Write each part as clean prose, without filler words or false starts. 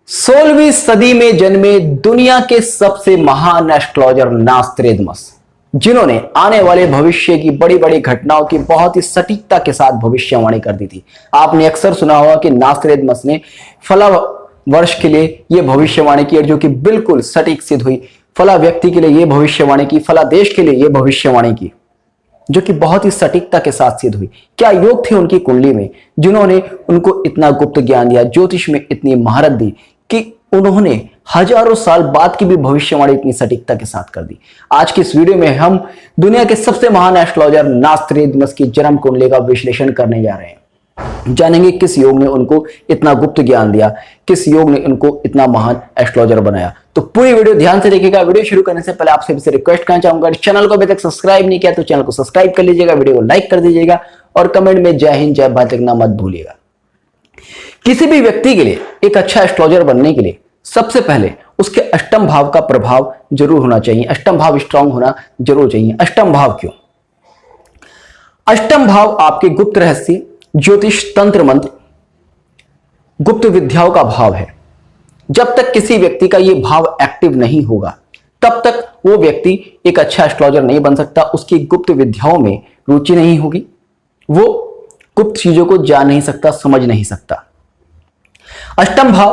16वीं सदी में जन्मे दुनिया के सबसे महान एस्ट्रोलॉजर नास्त्रेदमस, जिन्होंने आने वाले भविष्य की बड़ी बड़ी घटनाओं की बहुत ही सटीकता के साथ भविष्यवाणी कर दी थी। आपने अक्सर सुना होगा कि नास्त्रेदमस ने फला वर्ष के लिए यह भविष्यवाणी की, जो कि बिल्कुल सटीक सिद्ध हुई। फला व्यक्ति के लिए यह भविष्यवाणी की, फला देश के लिए यह भविष्यवाणी की, जो कि बहुत ही सटीकता के साथ सिद्ध हुई। क्या योग थे उनकी कुंडली में जिन्होंने उनको इतना गुप्त ज्ञान दिया, ज्योतिष में इतनी महारत दी कि उन्होंने हजारों साल बाद की भी भविष्यवाणी इतनी सटीकता के साथ कर दी। आज की इस वीडियो में हम दुनिया के सबसे महान एस्ट्रोलॉजर नास्त्रेदमस की जन्म कुंडली का विश्लेषण करने जा रहे हैं। जानेंगे किस योग ने उनको इतना गुप्त ज्ञान दिया, किस योग ने उनको इतना महान एस्ट्रोलॉजर बनाया। तो पूरी वीडियो ध्यान से देखिएगा। वीडियो शुरू करने से पहले आपसे भी रिक्वेस्ट करना चाहूंगा, चैनल को अभी तक सब्सक्राइब नहीं किया तो चैनल को सब्सक्राइब कर लीजिएगा, वीडियो को लाइक कर दीजिएगा और कमेंट में जय हिंद जय भारत लिखना मत भूलिएगा। किसी भी व्यक्ति के लिए एक अच्छा एस्ट्रोलॉजर बनने के लिए सबसे पहले उसके अष्टम भाव का प्रभाव जरूर होना चाहिए, अष्टम भाव स्ट्रांग होना जरूर चाहिए। अष्टम भाव क्यों? अष्टम भाव आपके गुप्त रहस्य, ज्योतिष, तंत्र मंत्र, गुप्त विद्याओं का भाव है। जब तक किसी व्यक्ति का यह भाव एक्टिव नहीं होगा तब तक वो व्यक्ति एक अच्छा एस्ट्रोलॉजर नहीं बन सकता। उसकी गुप्त विद्याओं में रुचि नहीं होगी, वो गुप्त चीजों को जान नहीं सकता, समझ नहीं सकता। अष्टम भाव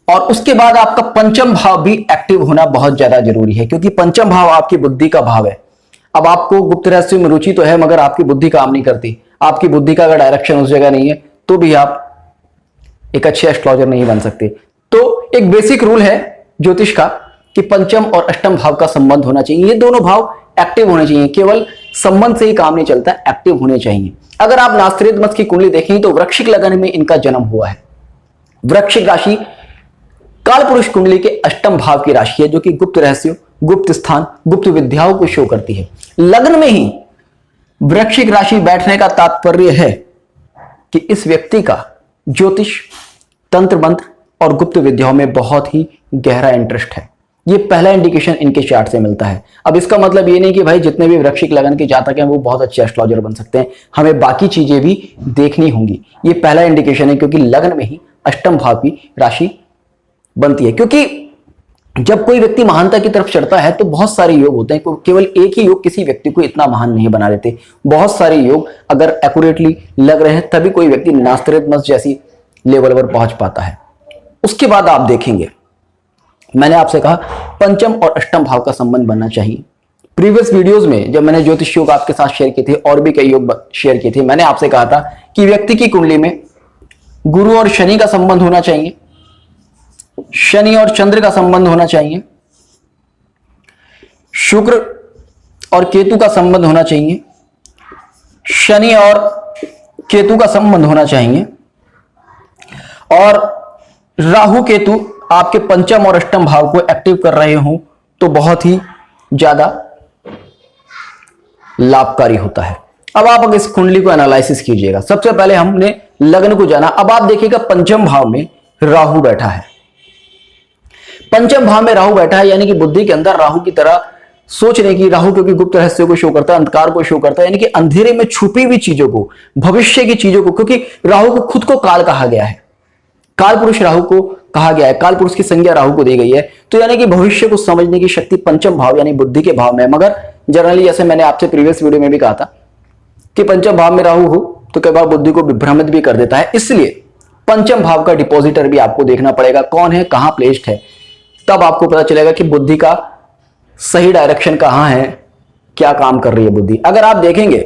और उसके बाद आपका पंचम भाव भी एक्टिव होना बहुत ज्यादा जरूरी है, क्योंकि पंचम भाव आपकी बुद्धि का भाव है। अब आपको गुप्त रहस्य में रुचि तो है मगर आपकी बुद्धि काम नहीं करती। आपकी बुद्धि का अगर डायरेक्शन उस जगह नहीं है तो भी आप एक अच्छे एस्ट्रोलॉजर नहीं बन सकते। तो एक बेसिक रूल है ज्योतिष का कि पंचम और अष्टम भाव का संबंध होना चाहिए। ये दोनों भाव एक्टिव होने चाहिए, केवल संबंध से ही काम नहीं चलता, एक्टिव होने चाहिए। अगर आप नास्त्रेदमस की कुंडली देखेंगे तो वृश्चिक लगन में इनका जन्म हुआ है। वृश्चिक राशि कालपुरुष कुंडली के अष्टम भाव की राशि है, जो कि गुप्त रहस्यों, गुप्त स्थान, गुप्त विद्याओं को शो करती है। लग्न में ही वृश्चिक राशि बैठने का तात्पर्य है कि इस व्यक्ति का ज्योतिष, तंत्र मंत्र और गुप्त विद्याओं में बहुत ही गहरा इंटरेस्ट है। ये पहला इंडिकेशन इनके चार्ट से मिलता है। अब इसका मतलब ये नहीं कि भाई जितने भी वृश्चिक लगन के जातक हैं वो बहुत अच्छे एस्ट्रोलॉजर बन सकते हैं, हमें बाकी चीजें भी देखनी होंगी। ये पहला इंडिकेशन है, क्योंकि लग्न में ही अष्टम भाव की राशि बनती है। क्योंकि जब कोई व्यक्ति महानता की तरफ चढ़ता है तो बहुत सारे योग होते हैं, केवल एक ही योग किसी व्यक्ति को इतना महान नहीं बना देते। बहुत सारे योग अगर एक्यूरेटली लग रहे हैं तभी कोई व्यक्ति नास्त्रेदमस जैसी लेवल पर पहुंच पाता है। उसके बाद आप देखेंगे, मैंने आपसे कहा पंचम और अष्टम भाव का संबंध बनना चाहिए। प्रीवियस वीडियोस में जब मैंने ज्योतिष योग आपके साथ शेयर किए थे और भी कई योग शेयर किए थे, मैंने आपसे कहा था कि व्यक्ति की कुंडली में गुरु और शनि का संबंध होना चाहिए, शनि और चंद्र का संबंध होना चाहिए, शुक्र और केतु का संबंध होना चाहिए, शनि और केतु का संबंध होना चाहिए, और राहु केतु आपके पंचम और अष्टम भाव को एक्टिव कर रहे हो तो बहुत ही ज्यादा लाभकारी होता है। अब आप इस कुंडली को एनालिसिस कीजिएगा। सबसे पहले हमने लग्न को जाना। अब आप देखिएगा पंचम भाव में राहु बैठा है। पंचम भाव में राहु बैठा है यानी कि बुद्धि के अंदर राहु की तरह सोचने की, राहु क्योंकि गुप्त रहस्यों को शो करता है, अंधकार को शो करता है, यानी कि अंधेरे में छुपी हुई चीजों को, भविष्य की चीजों को, क्योंकि राहु को खुद को काल कहा गया है, काल पुरुष राहु को कहा गया है, काल पुरुष की संज्ञा राहु को दी गई है। तो यानी कि भविष्य को समझने की शक्ति पंचम भाव यानी बुद्धि के भाव में है। मगर जनरली जैसे मैंने आपसे प्रीवियस वीडियो में भी कहा था कि पंचम भाव में राहु हो तो कई बार बुद्धि को विभ्रमित भी कर देता है। इसलिए पंचम भाव का डिपोजिटर भी आपको देखना पड़ेगा, कौन है, कहां प्लेस्ड है, तब आपको पता चलेगा कि बुद्धि का सही डायरेक्शन कहां है, क्या काम कर रही है बुद्धि। अगर आप देखेंगे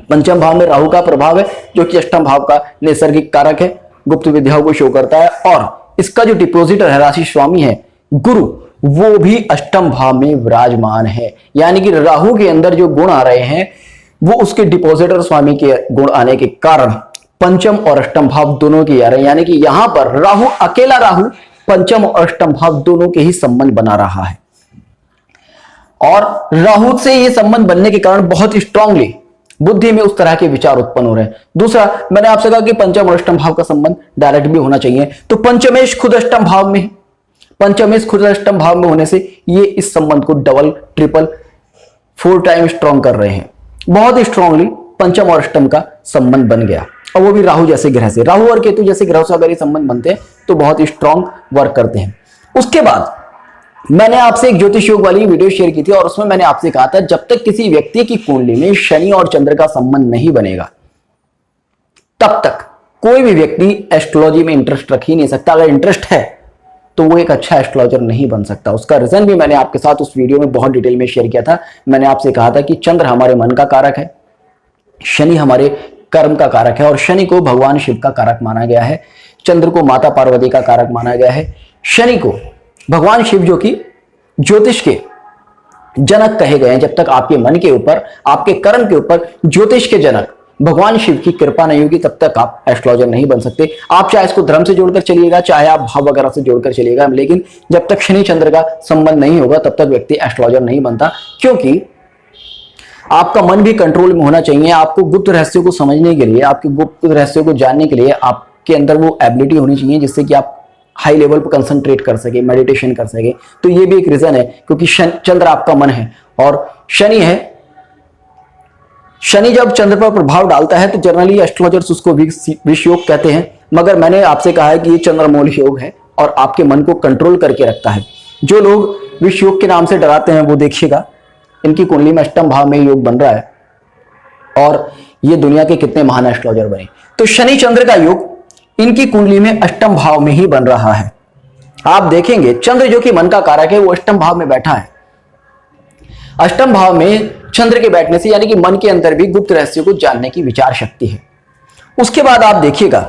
पंचम भाव में राहु का प्रभाव है, जो कि अष्टम भाव का नैसर्गिक कारक है, गुप्त विद्याओं को शो करता है, और इसका जो डिपोजिटर है, राशि स्वामी है गुरु, वो भी अष्टम भाव में विराजमान है। यानी कि राहु के अंदर जो गुण आ रहे हैं वो उसके डिपोजिटर स्वामी के गुण आने के कारण पंचम और अष्टम भाव दोनों के आ रहे हैं। यानी कि यहां पर राहु, अकेला राहु पंचम और अष्टम भाव दोनों के ही संबंध बना रहा है, और राहु से ये संबंध बनने के कारण बहुत स्ट्रांगली बुद्धि में उस तरह के विचार उत्पन्न हो रहे हैं। दूसरा, मैंने आपसे कहा कि पंचम और अष्टम भाव का संबंध डायरेक्ट भी होना चाहिए, तो पंचमेश खुद अष्टम भाव में है। पंचमेश खुद अष्टम भाव में होने से ये इस संबंध को डबल, ट्रिपल, 4 टाइम स्ट्रांग कर रहे हैं। बहुत स्ट्रांगली पंचम और अष्टम का संबंध बन गया। और वो भी राहु जैसे ग्रह से। राहु और केतु जैसे ग्रह से अगर ये संबंध बनते हैं तो बहुत ही स्ट्रांग वर्क करते हैं। उसके बाद मैंने आपसे एक ज्योतिष योग वाली वीडियो शेयर की थी और उसमें मैंने आपसे कहा था जब तक किसी व्यक्ति की कुंडली में शनि और चंद्र का संबंध नहीं बनेगा तब तक कोई भी व्यक्ति एस्ट्रोलॉजी में इंटरेस्ट रख ही नहीं सकता। अगर इंटरेस्ट है तो वो एक अच्छा एस्ट्रोलॉजर नहीं बन सकता। उसका रीजन भी मैंने आपके साथ उस वीडियो में बहुत डिटेल में शेयर किया था। मैंने आपसे कहा था कि चंद्र हमारे मन का कारक है, शनि हमारे कर्म का कारक है और शनि को भगवान शिव का कारक माना गया है, चंद्र को माता पार्वती का कारक माना गया है, शनि को भगवान शिव जो कि ज्योतिष के जनक कहे गए हैं। जब तक आपके मन के ऊपर, आपके कर्म के ऊपर ज्योतिष के जनक भगवान शिव की कृपा नहीं होगी तब तक आप एस्ट्रोलॉजर नहीं बन सकते। आप चाहे इसको धर्म से जोड़कर चलिएगा, चाहे आप भाव वगैरह से जोड़कर चलिएगा, लेकिन जब तक शनि चंद्र का संबंध नहीं होगा तब तक व्यक्ति एस्ट्रोलॉजर नहीं बनता। क्योंकि आपका मन भी कंट्रोल में होना चाहिए। आपको गुप्त रहस्यों को समझने के लिए, आपके गुप्त रहस्यों को जानने के लिए आपके अंदर वो एबिलिटी होनी चाहिए जिससे कि आप हाई लेवल पर कंसंट्रेट कर सके, मेडिटेशन कर सके। तो ये भी एक रीजन है, क्योंकि चंद्र आपका मन है और शनि है। शनि जब चंद्र पर प्रभाव डालता है तो जनरली एस्ट्रोलॉजर्स उसको विष योग कहते हैं, मगर मैंने आपसे कहा है कि ये चंद्रमौल योग है और आपके मन को कंट्रोल करके रखता है। जो लोग विष योग के नाम से डराते हैं वो देखिएगा इनकी कुंडली में अष्टम भाव में योग बन रहा है और ये दुनिया के कितने महान एस्ट्रोलॉजर बने। तो शनि चंद्र का योग इनकी कुंडली में अष्टम भाव में ही बन रहा है। आप देखेंगे चंद्र जो कि मन का कारक है वो अष्टम भाव में बैठा है। अष्टम भाव में चंद्र के बैठने से यानी कि मन के अंदर भी गुप्त रहस्यों को जानने की विचार शक्ति है। उसके बाद आप देखिएगा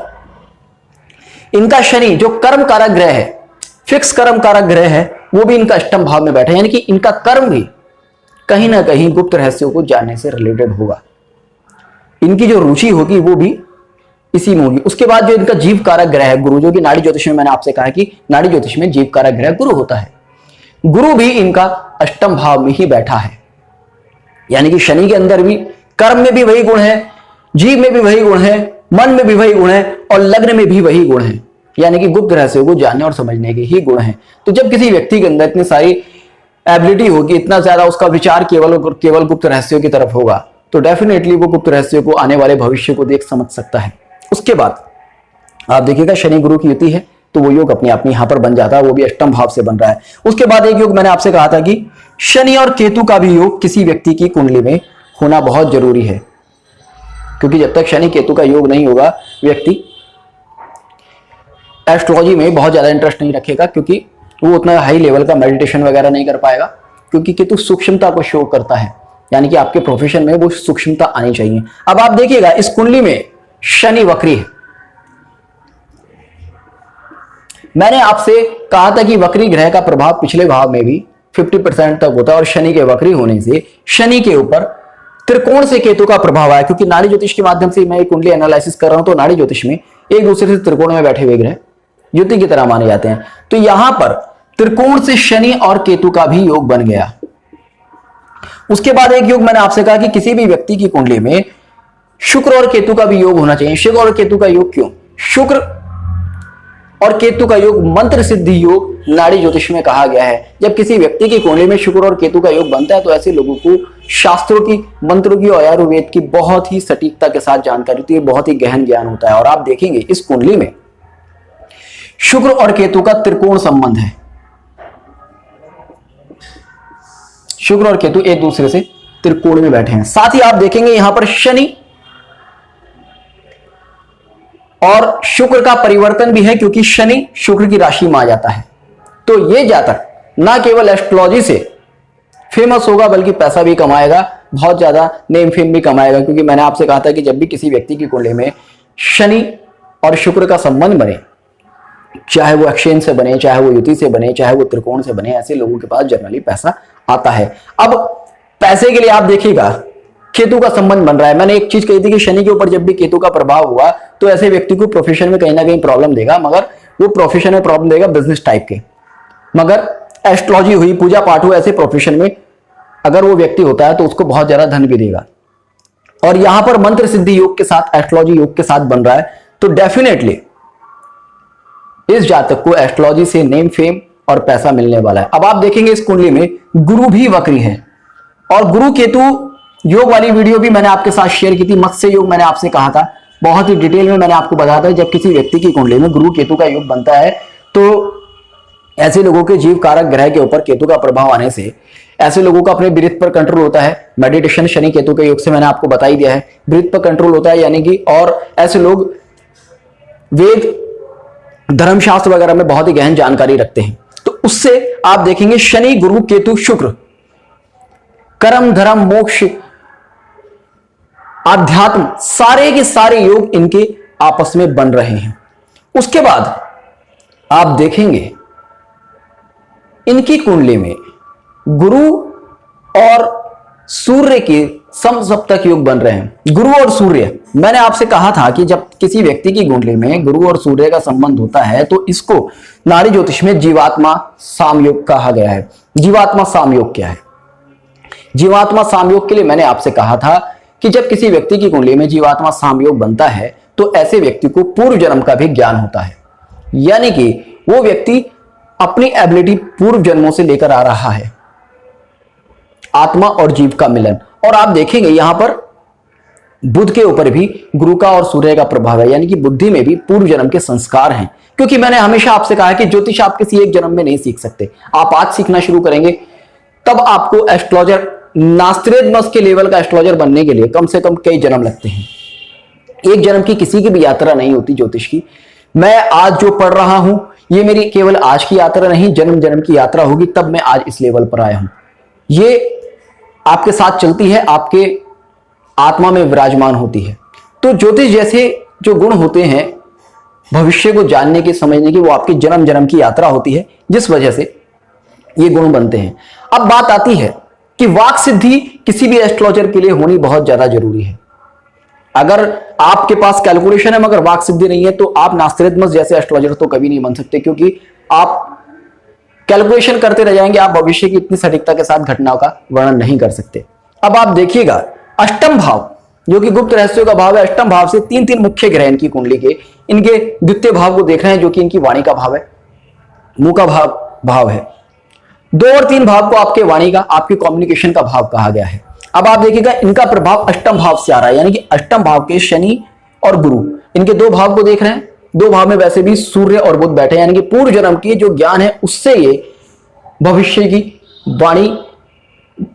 इनका शनि जो कर्म कारक ग्रह है, फिक्स कर्म कारक ग्रह है, वो भी इनका अष्टम भाव में बैठा है। यानी कि इनका कर्म भी कहीं ना कहीं गुप्त रहस्यों को जानने से रिलेटेड होगा। इनकी जो रुचि होगी वो भी इसी में होगी। उसके बाद जो इनका जीव कारक ग्रह है गुरु, जो कि नाड़ी ज्योतिष में मैंने आपसे कहा कि नाड़ी ज्योतिष में जीव कारक ग्रह गुरु होता है। गुरु भी इनका अष्टम भाव में ही बैठा है। यानी कि शनि के अंदर भी कर्म में भी वही गुण है, जीव में भी वही गुण है, मन में भी वही गुण है और लग्न में भी वही गुण है। यानी कि गुप्त रहस्यों को जानने और समझने के ही गुण हैं। तो जब किसी व्यक्ति के अंदर इतनी सारी एबिलिटी होगी, इतना ज्यादा उसका विचार केवल गुप्त रहस्यों की तरफ होगा, तो डेफिनेटली वो गुप्त रहस्यों को, आने वाले भविष्य को देख समझ सकता है। उसके बाद आप देखिएगा शनि गुरु की युति है तो वो योग अपने आप में यहां पर बन जाता है, वो भी अष्टम भाव से बन रहा है। उसके बाद एक योग मैंने आपसे कहा था कि शनि और केतु का भी योग किसी व्यक्ति की कुंडली में होना बहुत जरूरी है, क्योंकि जब तक शनि केतु का योग नहीं होगा व्यक्ति एस्ट्रोलॉजी में बहुत ज्यादा इंटरेस्ट नहीं रखेगा, क्योंकि वो उतना हाई लेवल का मेडिटेशन वगैरह नहीं कर पाएगा। क्योंकि केतु सूक्ष्मता को शो करता है, यानी कि आपके प्रोफेशन में वो सूक्ष्मता आनी चाहिए। अब आप देखिएगा इस कुंडली में शनि वक्री है। मैंने आपसे कहा था कि वक्री ग्रह का प्रभाव पिछले भाव में भी 50% तक होता है और शनि के वक्री होने से शनि के ऊपर त्रिकोण से केतु का प्रभाव आया। क्योंकि नाड़ी ज्योतिष के माध्यम से मैं कुंडली एनालिसिस कर रहा हूं, तो नाड़ी ज्योतिष में एक दूसरे से त्रिकोण में बैठे हुए ग्रह युति की तरह माने जाते हैं। तो यहां पर त्रिकोण से शनि और केतु का भी योग बन गया। उसके बाद एक योग मैंने आपसे कहा कि किसी भी व्यक्ति की कुंडली में शुक्र और केतु का भी योग होना चाहिए। शुक्र और केतु का योग क्यों? शुक्र और केतु का योग मंत्र सिद्धि योग नाड़ी ज्योतिष में कहा गया है। जब किसी व्यक्ति की कुंडली में शुक्र और केतु का योग बनता है तो ऐसे लोगों को शास्त्रों की, मंत्रों की और आयुर्वेद की बहुत ही सटीकता के साथ जानकारी होती है, बहुत ही गहन ज्ञान होता है। और आप देखेंगे इस कुंडली में शुक्र और केतु का त्रिकोण संबंध है। शुक्र और केतु एक दूसरे से त्रिकोण में बैठे हैं। साथ ही आप देखेंगे यहां पर शनि और शुक्र का परिवर्तन भी है, क्योंकि शनि शुक्र की राशि में आ जाता है। तो ये जातक ना केवल एस्ट्रोलॉजी से फेमस होगा बल्कि पैसा भी कमाएगा, बहुत ज्यादा नेम फेम भी कमाएगा। क्योंकि मैंने आपसे कहा था कि जब भी किसी व्यक्ति की कुंडली में शनि और शुक्र का संबंध बने, चाहे वो एक्सचेंज से बने, चाहे वो युति से बने, चाहे वो त्रिकोण से बने, ऐसे लोगों के पास जनरली पैसा आता है। अब पैसे के लिए आप देखिएगा केतु का संबंध बन रहा है। मैंने एक चीज कही थी कि शनि के ऊपर जब भी केतु का प्रभाव हुआ तो ऐसे व्यक्ति को प्रोफेशन में कहीं ना कहीं प्रॉब्लम देगा, मगर वो प्रोफेशन में प्रॉब्लम देगा बिजनेस टाइप के। मगर एस्ट्रोलॉजी हुई, पूजा पाठ हुआ, ऐसे प्रोफेशन में अगर वो व्यक्ति होता है तो उसको बहुत ज्यादा धन भी देगा। और यहां पर मंत्र सिद्धि योग के साथ, एस्ट्रोलॉजी योग के साथ बन रहा है, तो डेफिनेटली इस जातक को एस्ट्रोलॉजी से नेम फेम और पैसा मिलने वाला है। अब आप देखेंगे इस कुंडली में गुरु भी वक्री है और गुरु केतु योग वाली वीडियो भी मैंने आपके साथ शेयर की थी। मत्स्य योग मैंने आपसे कहा था बहुत ही डिटेल में मैंने आपको बताया था, जब किसी व्यक्ति की कुंडली में गुरु केतु का योग बनता है तो ऐसे लोगों के जीव कारक ग्रह के ऊपर केतु का प्रभाव आने से ऐसे लोगों का अपने वृत्त पर कंट्रोल होता है। मेडिटेशन शनि केतु के योग से मैंने आपको बता ही दिया है, वृत्त पर कंट्रोल होता है, यानी कि और ऐसे लोग वेद धर्मशास्त्र वगैरह में बहुत ही गहन जानकारी रखते हैं। तो उससे आप देखेंगे शनि गुरु केतु शुक्र कर्म धर्म मोक्ष आध्यात्म सारे के सारे योग इनके आपस में बन रहे हैं। उसके बाद आप देखेंगे इनकी कुंडली में गुरु और सूर्य के समसप्तक योग बन रहे हैं। गुरु और सूर्य, मैंने आपसे कहा था कि जब किसी व्यक्ति की कुंडली में गुरु और सूर्य का संबंध होता है तो इसको नाड़ी ज्योतिष में जीवात्मा सामयोग कहा गया है। जीवात्मा सामयोग क्या है? जीवात्मा सामयोग के लिए मैंने आपसे कहा था कि जब किसी व्यक्ति की कुंडली में जीवात्मा सामयोग बनता है तो ऐसे व्यक्ति को पूर्व जन्म का भी ज्ञान होता है, यानी कि वो व्यक्ति अपनी एबिलिटी पूर्व जन्मों से लेकर आ रहा है। आत्मा और जीव का मिलन। और आप देखेंगे यहां पर बुध के ऊपर भी गुरु का और सूर्य का प्रभाव है, यानी कि बुद्धि में भी पूर्व जन्म के संस्कार हैं। क्योंकि मैंने हमेशा आपसे कहा है कि ज्योतिष आप किसी एक जन्म में नहीं सीख सकते, आप आज सीखना शुरू करेंगे तब आपको एस्ट्रोलॉजर नास्त्रेदमस के लेवल का एस्ट्रोलॉजर बनने के लिए कम से कम कई जन्म लगते हैं। एक जन्म की किसी की भी यात्रा नहीं होती ज्योतिष की। मैं आज जो पढ़ रहा हूं ये मेरी केवल आज की यात्रा नहीं, जन्म जन्म की यात्रा होगी, तब मैं आज इस लेवल पर आया हूं। ये आपके साथ चलती है, आपके आत्मा में विराजमान होती है। तो ज्योतिष जैसे जो गुण होते हैं भविष्य को जानने के, समझने की, वो आपकी जन्म जन्म की यात्रा होती है, जिस वजह से ये गुण बनते हैं। अब बात आती है कि वाक सिद्धि किसी भी एस्ट्रोलॉजर के लिए होनी बहुत ज्यादा जरूरी है। अगर आपके पास कैलकुलेशन है मगर वाक सिद्धि नहीं है तो आप नास्त्रेदमस जैसे एस्ट्रोलॉजर तो कभी नहीं बन सकते, क्योंकि आप कैलकुलेशन करते रह जाएंगे, आप भविष्य की इतनी सटीकता के साथ घटनाओं का वर्णन नहीं कर सकते। अब आप देखिएगा अष्टम भाव जो कि गुप्त रहस्यों का भाव है, अष्टम भाव से तीन तीन मुख्य ग्रह इनकी कुंडली के, इनके द्वितीय भाव को देख रहे हैं जो कि इनकी वाणी का भाव है, मुंह का भाव है। 2 और 3 भाव को आपके वाणी का, आपके कम्युनिकेशन का भाव कहा गया है। अब आप देखिएगा इनका प्रभाव अष्टम भाव से आ रहा है, यानी कि अष्टम भाव के शनि और गुरु इनके 2 भाव को देख रहे हैं। 2 भाव में वैसे भी सूर्य और बुध बैठे हैं, यानी कि पूर्व जन्म की जो ज्ञान है उससे ये भविष्य की वाणी,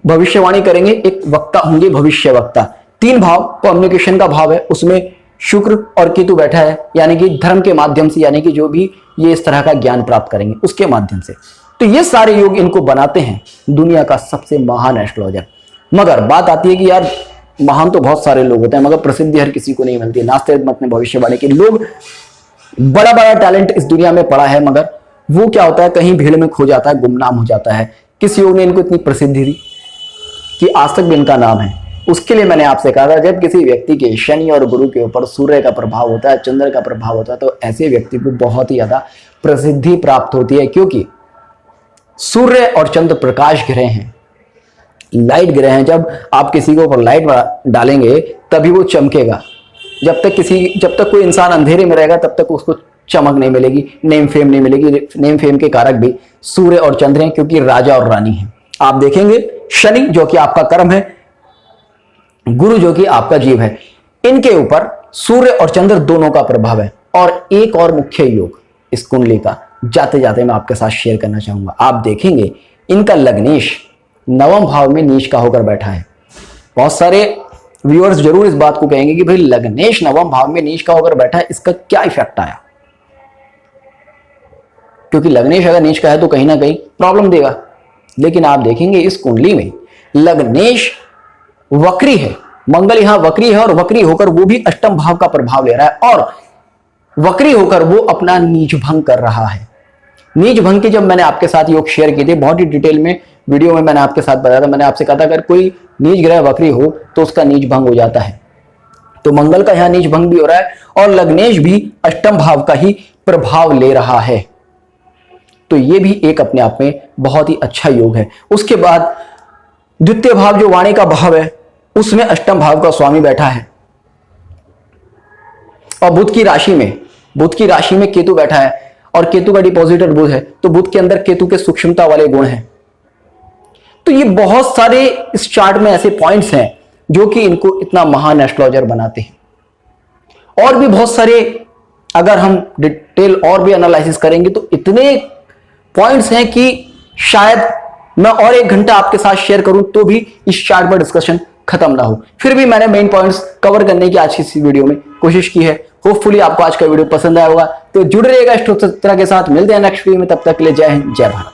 भविष्यवाणी करेंगे, एक वक्ता होंगे, भविष्य वक्ता। 3 भाव कम्युनिकेशन का भाव है, उसमें शुक्र और केतु बैठा है, यानी कि धर्म के माध्यम से, यानी कि जो भी ये इस तरह का ज्ञान प्राप्त करेंगे उसके माध्यम से। तो ये सारे योग इनको बनाते हैं दुनिया का सबसे महान एस्ट्रोलॉजर। मगर बात आती है कि यार महान तो बहुत सारे लोग होते हैं मगर प्रसिद्धि हर किसी को नहीं मिलती है। नास्त्रेदमस में भविष्यवाणी के लोग, बड़ा बड़ा टैलेंट इस दुनिया में पड़ा है मगर वो क्या होता है, कहीं भीड़ में खो जाता है, गुमनाम हो जाता है। किस योग ने इनको इतनी प्रसिद्धि दी कि आज तक भी इनका नाम है। उसके लिए मैंने आपसे कहा था जब किसी व्यक्ति के शनि और गुरु के ऊपर सूर्य का प्रभाव होता है, चंद्र का प्रभाव होता है, तो ऐसे व्यक्ति को बहुत ही ज्यादा प्रसिद्धि प्राप्त होती है। क्योंकि सूर्य और चंद्र प्रकाश ग्रह हैं, लाइट ग्रह हैं। जब आप किसी के ऊपर लाइट डालेंगे तभी वो चमकेगा। जब तक कोई इंसान अंधेरे में रहेगा तब तक उसको चमक नहीं मिलेगी, नेम फेम नहीं मिलेगी। नेम फेम के कारक भी सूर्य और चंद्र हैं क्योंकि राजा और रानी हैं। आप देखेंगे शनि जो कि आपका कर्म है, गुरु जो कि आपका जीव है, इनके ऊपर सूर्य और चंद्र दोनों का प्रभाव है। और एक और मुख्य योग इस कुंडली का जाते जाते मैं आपके साथ शेयर करना चाहूंगा। आप देखेंगे इनका लग्नेश 9वें भाव में नीच का होकर बैठा है। बहुत सारे व्यूअर्स जरूर इस बात को कहेंगे कि भाई लग्नेश 9वें भाव में नीच का होकर बैठा है, इसका क्या इफेक्ट आया? क्योंकि लग्नेश अगर नीच का है तो कहीं ना कहीं प्रॉब्लम देगा। लेकिन आप देखेंगे इस कुंडली में लग्नेश वक्री है, मंगल यहां वक्री है और वक्री होकर वो भी अष्टम भाव का प्रभाव ले रहा है और वक्री होकर वो अपना नीच भंग कर रहा है। नीच भंग के जब मैंने आपके साथ योग शेयर किए थे बहुत ही डिटेल में वीडियो में, मैंने आपके साथ बताया था, मैंने आपसे कहा था अगर कोई नीच ग्रह वक्री हो तो उसका नीच भंग हो जाता है। तो मंगल का यहां नीच भंग भी हो रहा है और लग्नेश भी अष्टम भाव का ही प्रभाव ले रहा है। तो ये भी एक अपने आप में बहुत ही अच्छा योग है। उसके बाद द्वितीय भाव जो वाणी का भाव है उसमें अष्टम भाव का स्वामी बैठा है और बुध की राशि में केतु बैठा है और केतु का डिपॉजिटर बुध है, तो बुध के अंदर केतु के सूक्ष्मता वाले गुण हैं। तो ये बहुत सारे इस चार्ट में ऐसे पॉइंट्स हैं जो कि इनको इतना महान एस्ट्रोलॉजर बनाते हैं। और भी बहुत सारे, अगर हम डिटेल और भी एनालिसिस करेंगे तो इतने पॉइंट्स हैं कि शायद मैं और 1 घंटा आपके साथ शेयर करूं तो भी इस चार्ट पर डिस्कशन खत्म ना हो। फिर भी मैंने मेन पॉइंट्स कवर करने की आज की इस वीडियो में कोशिश की है। होपफुली आपको आज का वीडियो पसंद आया होगा। तो जुड़े रहिएगा स्टॉक सत्र के साथ। मिलते हैं नेक्स्ट वीडियो में, तब तक के लिए जय हिंद, जय भारत।